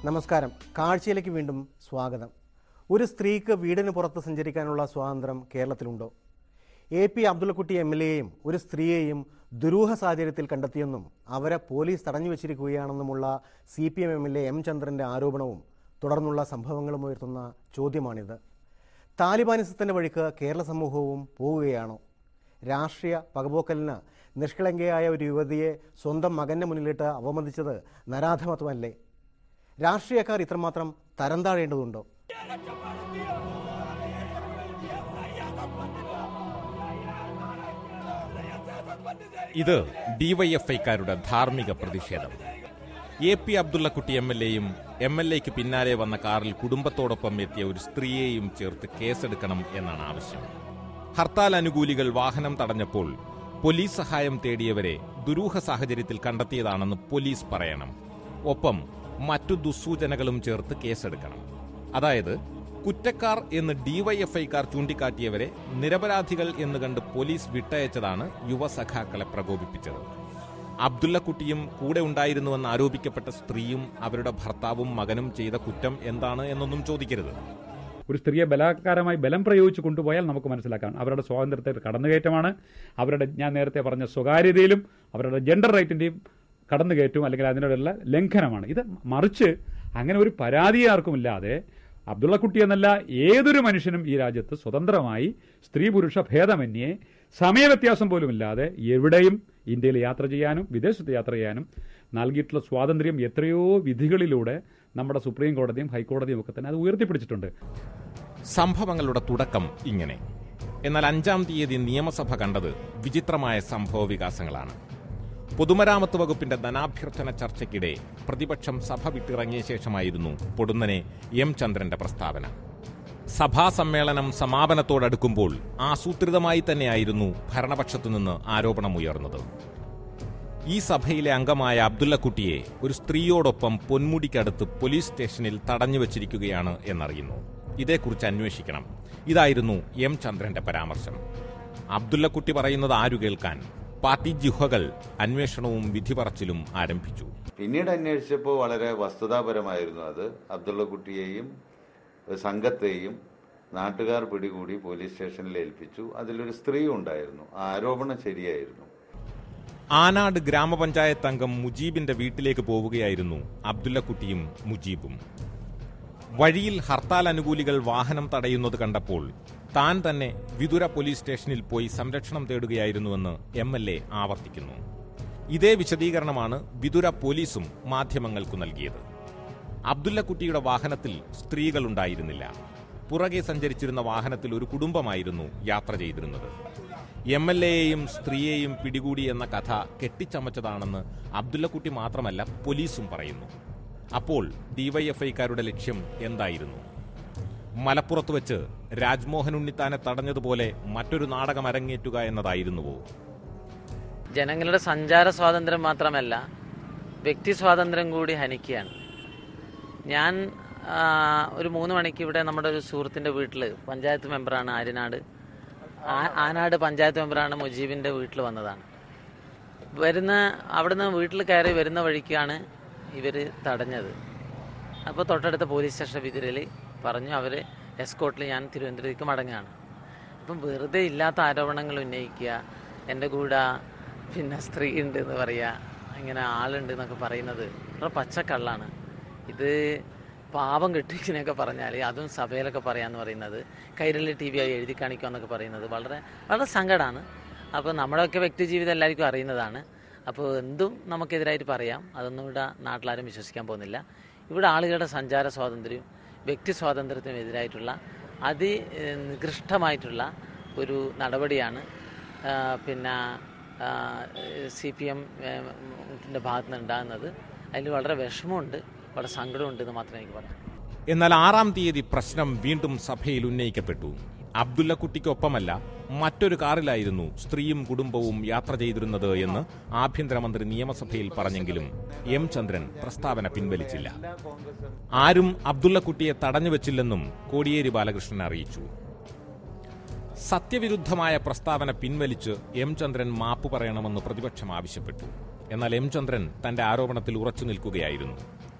നമസ്കാരം. കാഴ്ചയിലേക്ക് വീണ്ടും സ്വാഗതം. ഒരു സ്ത്രീക്ക് വീടിന് പുറത്ത് സഞ്ചരിക്കാനുള്ള സ്വാതന്ത്ര്യം കേരളത്തിലുണ്ടോ? AP അബ്ദുള്ളക്കുട്ടി MLAയെയും ഒരു സ്ത്രീയെയും ദുരൂഹ സാഹചര്യത്തിൽ കണ്ടെത്തിയെന്നും അവരെ പോലീസ് തടഞ്ഞു വെച്ചിരിക്കുകയാണെന്നുമുള്ള CPM MLA M ചന്ദ്രന്റെ ആരോപണവും തുടർന്നുള്ള സംഭവങ്ങളും ഉയർത്തുന്ന ചോദ്യമാണിത്. താലിബാനിസത്തിന്റെ വഴിക്ക് കേരള സമൂഹവും പോവുകയാണോ? രാഷ്ട്രീയ പകപോക്കലിന് നിഷ്കളങ്കയായ ഒരു യുവതിയെ സ്വന്തം മകന്റെ മുന്നിലിട്ട് അവമതിച്ചത് നരാധമത്വമല്ലേ? രാഷ്ട്രീയക്കാർ ഇത്രമാത്രം തരം താഴേണ്ടതുണ്ടോ? ഇത് ഡിവൈഎഫ്ഐക്കാരുടെ ധാർമ്മിക പ്രതിഷേധം. AP അബ്ദുള്ളക്കുട്ടി MLAയും MLAയ്ക്ക് പിന്നാലെ വന്ന കാറിൽ കുടുംബത്തോടൊപ്പം എത്തിയ ഒരു സ്ത്രീയെയും ചേർത്ത് കേസെടുക്കണം എന്നാണ് ആവശ്യം. ഹർത്താൽ അനുകൂലികൾ വാഹനം തടഞ്ഞപ്പോൾ പോലീസ് സഹായം തേടിയവരെ ദുരൂഹ സാഹചര്യത്തിൽ കണ്ടെത്തിയതാണെന്ന് പോലീസ് പറയണം. ഒപ്പം മറ്റു ദുസ്സൂചനകളും ചേർത്ത് കേസെടുക്കണം. അതായത് കുറ്റക്കാർ എന്ന് ഡിവൈഎഫ്ഐക്കാർ ചൂണ്ടിക്കാട്ടിയവരെ നിരപരാധികൾ എന്ന് കണ്ട് പോലീസ് വിട്ടയച്ചതാണ് യുവസഖാക്കളെ പ്രകോപിപ്പിച്ചത്. അബ്ദുള്ളക്കുട്ടിയും കൂടെ ഉണ്ടായിരുന്നുവെന്ന് ആരോപിക്കപ്പെട്ട സ്ത്രീയും അവരുടെ ഭർത്താവും മകനും ചെയ്ത കുറ്റം എന്താണ് എന്നൊന്നും ചോദിക്കരുത്. ഒരു സ്ത്രീയെ ബലാത്കാരമായി ബലം പ്രയോഗിച്ച് കൊണ്ടുപോയാൽ നമുക്ക് മനസ്സിലാക്കാം അവരുടെ സ്വാതന്ത്ര്യത്തെ കടന്നുകയറ്റമാണ്. അവരുടെ, ഞാൻ നേരത്തെ പറഞ്ഞ സ്വകാര്യതയിലും അവരുടെ ജെൻഡർ റൈറ്റിന്റെയും കടന്നുകയറ്റവും അല്ലെങ്കിൽ അതിനോടുള്ള ലംഘനമാണ് ഇത്. മറിച്ച് അങ്ങനെ ഒരു പരാതി ആർക്കുമില്ലാതെ അബ്ദുള്ളക്കുട്ടി എന്നല്ല ഏതൊരു മനുഷ്യനും ഈ രാജ്യത്ത് സ്വതന്ത്രമായി സ്ത്രീ പുരുഷ ഭേദമന്യേ സമയവ്യത്യാസം പോലുമില്ലാതെ എവിടെയും ഇന്ത്യയിൽ യാത്ര ചെയ്യാനും വിദേശത്ത് യാത്ര ചെയ്യാനും നൽകിയിട്ടുള്ള സ്വാതന്ത്ര്യം എത്രയോ വിധികളിലൂടെ നമ്മുടെ സുപ്രീം കോടതിയും ഹൈക്കോടതിയും ഒക്കെ തന്നെ അത് ഉയർത്തിപ്പിടിച്ചിട്ടുണ്ട്. സംഭവങ്ങളുടെ തുടക്കം ഇങ്ങനെ. എന്നാൽ 5-ാം തീയതി നിയമസഭ കണ്ടത് വിചിത്രമായ സംഭവ വികാസങ്ങളാണ്. പൊതുമരാമത്ത് വകുപ്പിന്റെ ധനാഭ്യർത്ഥന ചർച്ചയ്ക്കിടെ പ്രതിപക്ഷം സഭ വിട്ടിറങ്ങിയ ശേഷമായിരുന്നു പൊടുന്നനെ M ചന്ദ്രന്റെ പ്രസ്താവന. സഭാ സമ്മേളനം സമാപനത്തോടടുക്കുമ്പോൾ ആസൂത്രിതമായി തന്നെയായിരുന്നു ഭരണപക്ഷത്തുനിന്ന് ആരോപണമുയർന്നത്. ഈ സഭയിലെ അംഗമായ അബ്ദുള്ളക്കുട്ടിയെ ഒരു സ്ത്രീയോടൊപ്പം പൊന്മുടിക്കടുത്ത് പോലീസ് സ്റ്റേഷനിൽ തടഞ്ഞുവച്ചിരിക്കുകയാണ് എന്നറിയുന്നു. ഇതേക്കുറിച്ച് അന്വേഷിക്കണം. ഇതായിരുന്നു M ചന്ദ്രന്റെ പരാമർശം. അബ്ദുള്ളക്കുട്ടി പറയുന്നത് ആരു കേൾക്കാൻ? പാർട്ടി ജിഹകൾ അന്വേഷണവും വിധിപറച്ചിലും ആരംഭിച്ചു. പിന്നീട് അന്വേഷിച്ചപ്പോൾ വളരെ വസ്തുതാപരമായിരുന്നു അത്. അബ്ദുള്ളക്കുട്ടിയെയും സംഘത്തെയും നാട്ടുകാർ പിടികൂടി പോലീസ് സ്റ്റേഷനിൽ ഏൽപ്പിച്ചു. അതിലൊരു സ്ത്രീ ഉണ്ടായിരുന്നു. ആ ആരോപണം ശരിയായിരുന്നു. ആനാട് ഗ്രാമപഞ്ചായത്ത് അംഗം മുജീബിന്റെ വീട്ടിലേക്ക് പോവുകയായിരുന്നു അബ്ദുള്ളക്കുട്ടിയും മുജീബും. വഴിയിൽ ഹർത്താൽ അനുകൂലികൾ വാഹനം തടയുന്നത് കണ്ടപ്പോൾ താൻ തന്നെ വിതുര പോലീസ് സ്റ്റേഷനിൽ പോയി സംരക്ഷണം തേടുകയായിരുന്നുവെന്ന് MLA ആവർത്തിക്കുന്നു. ഇതേ വിശദീകരണമാണ് വിതുര പോലീസും മാധ്യമങ്ങൾക്കു നൽകിയത്. അബ്ദുള്ളക്കുട്ടിയുടെ വാഹനത്തിൽ സ്ത്രീകളുണ്ടായിരുന്നില്ല. പുറകെ സഞ്ചരിച്ചിരുന്ന വാഹനത്തിൽ ഒരു കുടുംബമായിരുന്നു യാത്ര ചെയ്തിരുന്നത്. MLAയെയും സ്ത്രീയെയും പിടികൂടി എന്ന കഥ കെട്ടിച്ചമച്ചതാണെന്ന് അബ്ദുള്ളക്കുട്ടി മാത്രമല്ല പോലീസും പറയുന്നു. അപ്പോൾ ഡിവൈഎഫ്ഐക്കാരുടെ ലക്ഷ്യം എന്തായിരുന്നു? മലപ്പുറത്ത് വെച്ച് രാജ്മോഹൻ ഉണ്ണിത്താനെ തടഞ്ഞതുപോലെ മറ്റൊരു നാടകം അരങ്ങേറ്റുക എന്നതായിരുന്നുവോ? ജനങ്ങളുടെ സഞ്ചാര സ്വാതന്ത്ര്യം മാത്രമല്ല, വ്യക്തി സ്വാതന്ത്ര്യം കൂടി ഹനിക്കുകയാണ്. ഞാൻ ഒരു 3 മണിക്ക് ഇവിടെ നമ്മുടെ ഒരു സുഹൃത്തിന്റെ വീട്ടിൽ, പഞ്ചായത്ത് മെമ്പറാണ് ആനാട് പഞ്ചായത്ത് മെമ്പറാണ് മുജീബിന്റെ വീട്ടിൽ വന്നതാണ്. അവിടുന്ന് വീട്ടിൽ കയറി വരുന്ന വഴിക്കാണ് ഇവര് തടഞ്ഞത്. അപ്പോൾ തൊട്ടടുത്ത പോലീസ് സ്റ്റേഷൻ വിതുരയിൽ പറഞ്ഞു അവർ എസ്കോട്ടിൽ ഞാൻ തിരുവനന്തപുരത്തേക്ക് മടങ്ങുകയാണ്. അപ്പം വെറുതെ ഇല്ലാത്ത ആരോപണങ്ങൾ ഉന്നയിക്കുക, എൻ്റെ കൂടെ പിന്നെ സ്ത്രീ ഉണ്ട് എന്ന് പറയുക, ഇങ്ങനെ ആളുണ്ട് എന്നൊക്കെ പറയുന്നത് വളരെ പച്ചക്കള്ളാണ്. ഇത് പാപം കെട്ടിക്കുന്നൊക്കെ പറഞ്ഞാൽ അതും സഭയിലൊക്കെ പറയാന്ന് പറയുന്നത്, കൈരളി TV ആയി എഴുതി കാണിക്കുക എന്നൊക്കെ പറയുന്നത് വളരെ വളരെ സങ്കടമാണ്. അപ്പോൾ നമ്മുടെയൊക്കെ വ്യക്തി ജീവിതം എല്ലാവർക്കും അറിയുന്നതാണ്. അപ്പോൾ എന്തും നമുക്കെതിരായിട്ട് പറയാം. അതൊന്നും ഇവിടെ നാട്ടിലാരും വിശ്വസിക്കാൻ പോകുന്നില്ല. ഇവിടെ ആളുകളുടെ സഞ്ചാര സ്വാതന്ത്ര്യവും വ്യക്തി സ്വാതന്ത്ര്യത്തിനും എതിരായിട്ടുള്ള അതിനികൃഷ്ടമായിട്ടുള്ള ഒരു നടപടിയാണ് പിന്നെ CPMന്റെ ഭാഗത്ത് നിന്ന് ഉണ്ടാകുന്നത്. അതിൽ വളരെ വിഷമമുണ്ട്, വളരെ സങ്കടമുണ്ട് എന്ന് മാത്രമേ എനിക്ക് പറയാം. എന്നാൽ 6-ാം തീയതി പ്രശ്നം വീണ്ടും സഭയിൽ ഉന്നയിക്കപ്പെട്ടു. അബ്ദുള്ളക്കുട്ടിക്കൊപ്പമല്ല മറ്റൊരു കാറിലായിരുന്നു സ്ത്രീയും കുടുംബവും യാത്ര ചെയ്തിരുന്നത് എന്ന് ആഭ്യന്തരമന്ത്രി നിയമസഭയിൽ പറഞ്ഞെങ്കിലും M ചന്ദ്രൻ പ്രസ്താവന പിൻവലിച്ചില്ല. ആരും അബ്ദുള്ളക്കുട്ടിയെ തടഞ്ഞുവെച്ചില്ലെന്നും കോടിയേരി ബാലകൃഷ്ണൻ അറിയിച്ചു. സത്യവിരുദ്ധമായ പ്രസ്താവന പിൻവലിച്ച് M ചന്ദ്രൻ മാപ്പ് പറയണമെന്ന് പ്രതിപക്ഷം ആവശ്യപ്പെട്ടു. എന്നാൽ M ചന്ദ്രൻ തന്റെ ആരോപണത്തിൽ ഉറച്ചു നിൽക്കുകയായിരുന്നു.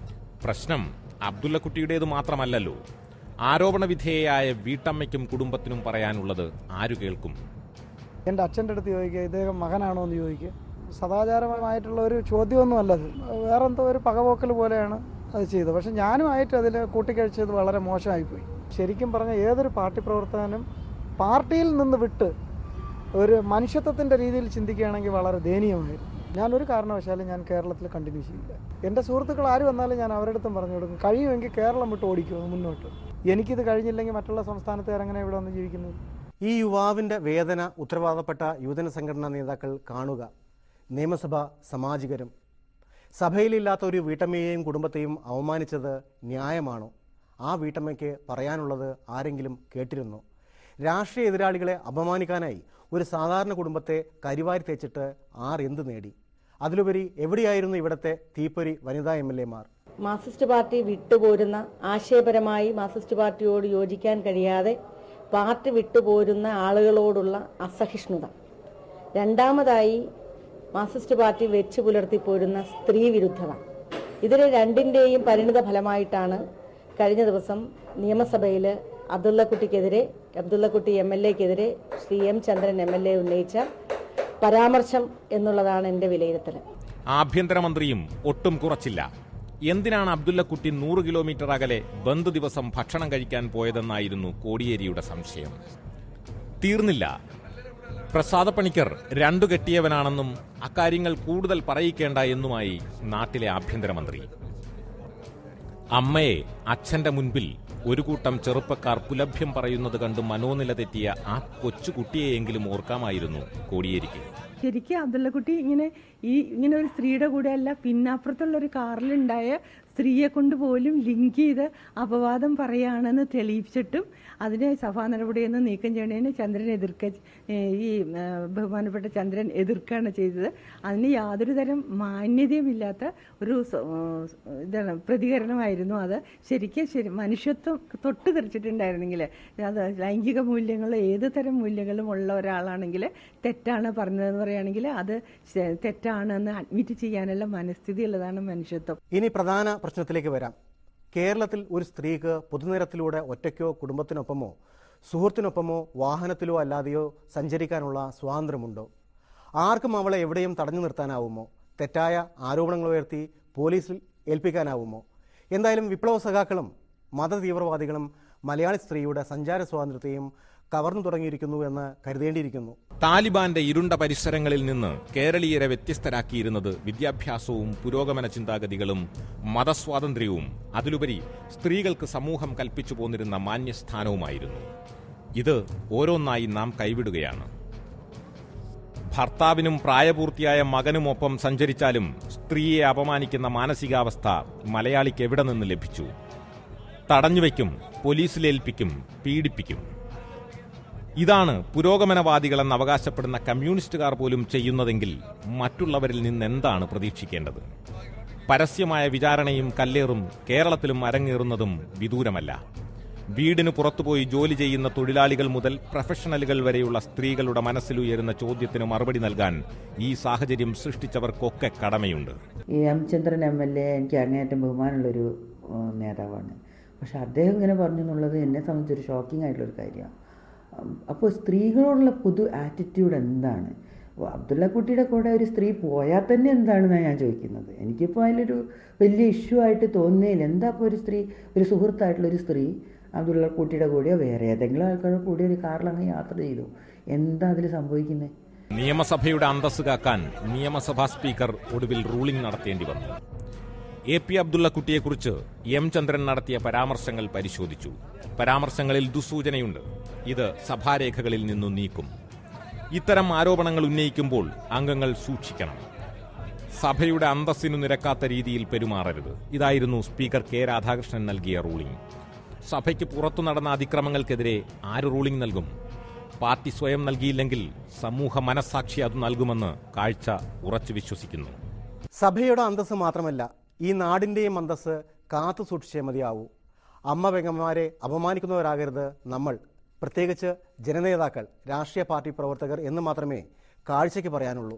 പ്രശ്നം അബ്ദുള്ളക്കുട്ടിയുടേത് മാത്രമല്ലല്ലോ. ആരോപണ വിധേയയായ വീട്ടമ്മയ്ക്കും കുടുംബത്തിനും പറയാനുള്ളത് ആരു കേൾക്കും? എൻ്റെ അച്ഛൻ്റെ അടുത്ത് ചോദിക്കുക, ഇദ്ദേഹം മകനാണോ എന്ന് ചോദിക്കുക. സദാചാരമായിട്ടുള്ള ഒരു ചോദ്യമൊന്നുമല്ലത്. വേറെന്തോ ഒരു പകപോക്കൽ പോലെയാണ് അത് ചെയ്തത്. പക്ഷെ ഞാനുമായിട്ട് അതിൽ കൂട്ടിക്കഴിച്ചത് വളരെ മോശമായിപ്പോയി. ശരിക്കും പറഞ്ഞാൽ ഏതൊരു പാർട്ടി പ്രവർത്തകനും പാർട്ടിയിൽ നിന്ന് വിട്ട് ഒരു മനുഷ്യത്വത്തിൻ്റെ രീതിയിൽ ചിന്തിക്കുകയാണെങ്കിൽ വളരെ ദയനീയമായിരുന്നു. ഞാനൊരു കാരണവശാലും ഞാൻ കേരളത്തിൽ കണ്ടിന്യൂ ചെയ്യില്ല. എൻ്റെ സുഹൃത്തുക്കൾ ആര് വന്നാലും ഞാൻ അവരുടെ അടുത്തും പറഞ്ഞു കൊടുക്കും, കഴിയുമെങ്കിൽ കേരളം വിട്ട് ഓടിക്കുമോ മുന്നോട്ട്. എനിക്കിത് കഴിഞ്ഞില്ലെങ്കിൽ മറ്റുള്ള സംസ്ഥാനത്തുകാർ എങ്ങനെ ഇവിടെ വന്ന് ജീവിക്കുന്നത്? ഈ യുവാവിൻ്റെ വേദന ഉത്തരവാദപ്പെട്ട യുവജന സംഘടനാ നേതാക്കൾ കാണുക. നിയമസഭ സമാജികരും. സഭയിലില്ലാത്ത ഒരു വീട്ടമ്മയെയും കുടുംബത്തെയും അവമാനിച്ചത് ന്യായമാണോ? ആ വീട്ടമ്മയ്ക്ക് പറയാനുള്ളത് ആരെങ്കിലും കേട്ടിരുന്നോ? രാഷ്ട്രീയ എതിരാളികളെ അപമാനിക്കാനായി ഒരു സാധാരണ കുടുംബത്തെ കരിവാരി തേച്ചിട്ട് എന്ത് നേടി? അതിലുപരി എവിടെയായിരുന്നു ഇവിടുത്തെ തീപ്പൊരി വനിതാ MLA-മാർ? മാർക്സിസ്റ്റ് പാർട്ടി വിട്ടുപോരുന്ന, ആശയപരമായി മാർക്സിസ്റ്റ് പാർട്ടിയോട് യോജിക്കാൻ കഴിയാതെ പാർട്ടി വിട്ടുപോരുന്ന ആളുകളോടുള്ള അസഹിഷ്ണുത. രണ്ടാമതായി മാർക്സിസ്റ്റ് പാർട്ടി വെച്ചു പുലർത്തിപ്പോരുന്ന സ്ത്രീ വിരുദ്ധത. ഇതിന് രണ്ടിൻ്റെയും പരിണിത ഫലമായിട്ടാണ് കഴിഞ്ഞ ദിവസം നിയമസഭയിൽ അബ്ദുള്ളക്കുട്ടി MLA-ക്കെതിരെ ശ്രീ M. ചന്ദ്രൻ MLA ഉന്നയിച്ച പരാമർശം എന്നുള്ളതാണ് എൻ്റെ വിലയിരുത്തൽ. ആഭ്യന്തരമന്ത്രിയും ഒട്ടും കുറച്ചില്ല. എന്തിനാണ് അബ്ദുള്ളക്കുട്ടി 100 കിലോമീറ്റർ അകലെ ബന്ദ് ദിവസം ഭക്ഷണം കഴിക്കാൻ പോയതെന്നായിരുന്നു കോടിയേരിയുടെ സംശയം. തീർന്നില്ല. പ്രസാദ പണിക്കർ 2 കെട്ടിയവനാണെന്നും അക്കാര്യങ്ങൾ കൂടുതൽ പറയിക്കേണ്ട എന്നുമായി നാട്ടിലെ ആഭ്യന്തരമന്ത്രി. അമ്മയെ അച്ഛന്റെ മുൻപിൽ ഒരു കൂട്ടം ചെറുപ്പക്കാർ പുലഭ്യം പറയുന്നത് കണ്ട് മനോനില തെറ്റിയ ആ കൊച്ചുകുട്ടിയെയെങ്കിലും ഓർക്കാമായിരുന്നു കോടിയേരിക്ക്. ശരിക്കും അബ്ദുള്ളക്കുട്ടി ഇങ്ങനെ ഒരു സ്ത്രീയുടെ കൂടെ അല്ല, പിന്നപ്പുറത്തുള്ള ഒരു കാറിലുണ്ടായ സ്ത്രീയെ കൊണ്ട് പോലും ലിങ്ക് ചെയ്ത് അപവാദം പറയുകയാണെന്ന് തെളിയിച്ചിട്ടും അതിനെ സഭാ നടപടിയിൽ നിന്ന് നീക്കം ചെയ്യണതിന് ബഹുമാനപ്പെട്ട ചന്ദ്രൻ എതിർക്കുകയാണ് ചെയ്തത്. അതിന് യാതൊരു തരം മാന്യതയുമില്ലാത്ത ഒരു പ്രതികരണമായിരുന്നു അത്. ശരിക്കും മനുഷ്യത്വം തൊട്ട് തെറിച്ചിട്ടുണ്ടായിരുന്നെങ്കിൽ, അത് ലൈംഗിക മൂല്യങ്ങൾ ഏത് തരം മൂല്യങ്ങളും ഉള്ള ഒരാളാണെങ്കിൽ തെറ്റാണ് പറഞ്ഞതെന്ന് പറയുകയാണെങ്കിൽ അത് തെറ്റാണെന്ന് അഡ്മിറ്റ് ചെയ്യാനുള്ള മനസ്ഥിതി ഉള്ളതാണ് മനുഷ്യത്വം. ഇനി പ്രധാന പ്രശ്നത്തിലേക്ക് വരാം. കേരളത്തിൽ ഒരു സ്ത്രീക്ക് പൊതുനിരത്തിലൂടെ ഒറ്റയ്ക്കോ കുടുംബത്തിനൊപ്പമോ സുഹൃത്തിനൊപ്പമോ വാഹനത്തിലോ അല്ലാതെയോ സഞ്ചരിക്കാനുള്ള സ്വാതന്ത്ര്യമുണ്ടോ? ആർക്കും അവളെ എവിടെയും തടഞ്ഞു നിർത്താനാവുമോ? തെറ്റായ ആരോപണങ്ങൾ ഉയർത്തി പോലീസിൽ ഏൽപ്പിക്കാനാവുമോ? എന്തായാലും വിപ്ലവ സഖാക്കളും മതതീവ്രവാദികളും മലയാളി സ്ത്രീയുടെ സഞ്ചാര സ്വാതന്ത്ര്യത്തെയും കവർന്നു തുടങ്ങിയിരിക്കുന്നു എന്ന് കരുതേണ്ടിയിരിക്കുന്നു. താലിബാന്റെ ഇരുണ്ട പരിസരങ്ങളിൽ നിന്ന് കേരളീയരെ വ്യത്യസ്തരാക്കിയിരുന്നത് വിദ്യാഭ്യാസവും പുരോഗമന ചിന്താഗതികളും മതസ്വാതന്ത്ര്യവും അതിലുപരി സ്ത്രീകൾക്ക് സമൂഹം കൽപ്പിച്ചു പോന്നിരുന്ന മാന്യസ്ഥാനവുമായിരുന്നു. ഇത് ഓരോന്നായി നാം കൈവിടുകയാണ്. ഭർത്താവിനും പ്രായപൂർത്തിയായ മകനുമൊപ്പം സഞ്ചരിച്ചാലും സ്ത്രീയെ അപമാനിക്കുന്ന മാനസികാവസ്ഥ മലയാളിക്ക് എവിടെ നിന്ന് ലഭിച്ചു? തടഞ്ഞുവെക്കും, പോലീസിലേൽപ്പിക്കും, പീഡിപ്പിക്കും. ഇതാണ് പുരോഗമനവാദികളെന്ന് അവകാശപ്പെടുന്ന കമ്മ്യൂണിസ്റ്റുകാർ പോലും ചെയ്യുന്നതെങ്കിൽ മറ്റുള്ളവരിൽ നിന്നെന്താണ് പ്രതീക്ഷിക്കേണ്ടത്? പരസ്യമായ വിചാരണയും കല്ലേറും കേരളത്തിലും അരങ്ങേറുന്നതും വിദൂരമല്ല. വീടിന് പുറത്തുപോയി ജോലി ചെയ്യുന്ന തൊഴിലാളികൾ മുതൽ പ്രൊഫഷണലുകൾ വരെയുള്ള സ്ത്രീകളുടെ മനസ്സിലുയരുന്ന ചോദ്യത്തിന് മറുപടി നൽകാൻ ഈ സാഹചര്യം സൃഷ്ടിച്ചവർക്കൊക്കെ കടമയുണ്ട്. M. ചന്ദ്രൻ MLA എനിക്ക് അങ്ങേയറ്റം ബഹുമാനമുള്ളൊരു നേതാവാണ്. പക്ഷെ അദ്ദേഹം ഇങ്ങനെ പറഞ്ഞു എന്നുള്ളത് എന്നെ സംബന്ധിച്ചൊരു ഷോക്കിംഗ് ആയിട്ടുള്ളൊരു കാര്യമാണ്. അപ്പോൾ സ്ത്രീകളോടുള്ള പൊതു ആറ്റിറ്റ്യൂഡ് എന്താണ്? അബ്ദുള്ളക്കുട്ടിയുടെ കൂടെ ഒരു സ്ത്രീ പോയാൽ തന്നെ എന്താണെന്നാണ് ഞാൻ ചോദിക്കുന്നത്. എനിക്കിപ്പോൾ അതിലൊരു വലിയ ഇഷ്യൂ ആയിട്ട് തോന്നുന്നില്ല. എന്താ ഇപ്പോൾ ഒരു സ്ത്രീ, ഒരു സുഹൃത്തായിട്ടുള്ളൊരു സ്ത്രീ അബ്ദുള്ളക്കുട്ടിയുടെ കൂടെയോ വേറെ ഏതെങ്കിലും ആൾക്കാരുടെ കൂടെ ഒരു കാറിൽ അങ്ങ് യാത്ര ചെയ്തു, എന്താ അതിൽ സംഭവിക്കുന്നത്? നിയമസഭയുടെ അന്തസ്സ് കാക്കാൻ നിയമസഭാ സ്പീക്കർ ഒടുവിൽ റൂളിംഗ് നടത്തേണ്ടി വന്നു. AP അബ്ദുള്ളക്കുട്ടിയെക്കുറിച്ച് M. ചന്ദ്രൻ നടത്തിയ പരാമർശങ്ങൾ പരിശോധിച്ചു. പരാമർശങ്ങളിൽ ദുസൂചനയുണ്ട്. ഇത് സഭാരേഖകളിൽ നിന്നും നീക്കും. ഇത്തരം ആരോപണങ്ങൾ ഉന്നയിക്കുമ്പോൾ അംഗങ്ങൾ സൂക്ഷിക്കണം. സഭയുടെ അന്തസ്സിനു നിരക്കാത്ത രീതിയിൽ പെരുമാറരുത്. ഇതായിരുന്നു സ്പീക്കർ K. രാധാകൃഷ്ണൻ നൽകിയ റൂളിംഗ്. സഭയ്ക്ക് പുറത്തു നടന്ന അതിക്രമങ്ങൾക്കെതിരെ ആര് റൂളിംഗ് നൽകും? പാർട്ടി സ്വയം നൽകിയില്ലെങ്കിൽ സമൂഹ മനസ്സാക്ഷി അത് നൽകുമെന്ന് കാഴ്ച ഉറച്ചു വിശ്വസിക്കുന്നു. സഭയുടെ അന്തസ്സ് മാത്രമല്ല, ഈ നാടിൻ്റെയും അന്തസ്സ് കാത്തു സൂക്ഷിച്ചേ മതിയാവൂ. അമ്മ പെങ്ങന്മാരെ അപമാനിക്കുന്നവരാകരുത് നമ്മൾ. പ്രത്യേകിച്ച് ജനനേതാക്കൾ, രാഷ്ട്രീയ പാർട്ടി പ്രവർത്തകർ എന്ന് മാത്രമേ കാഴ്ചയ്ക്ക് പറയാനുള്ളൂ.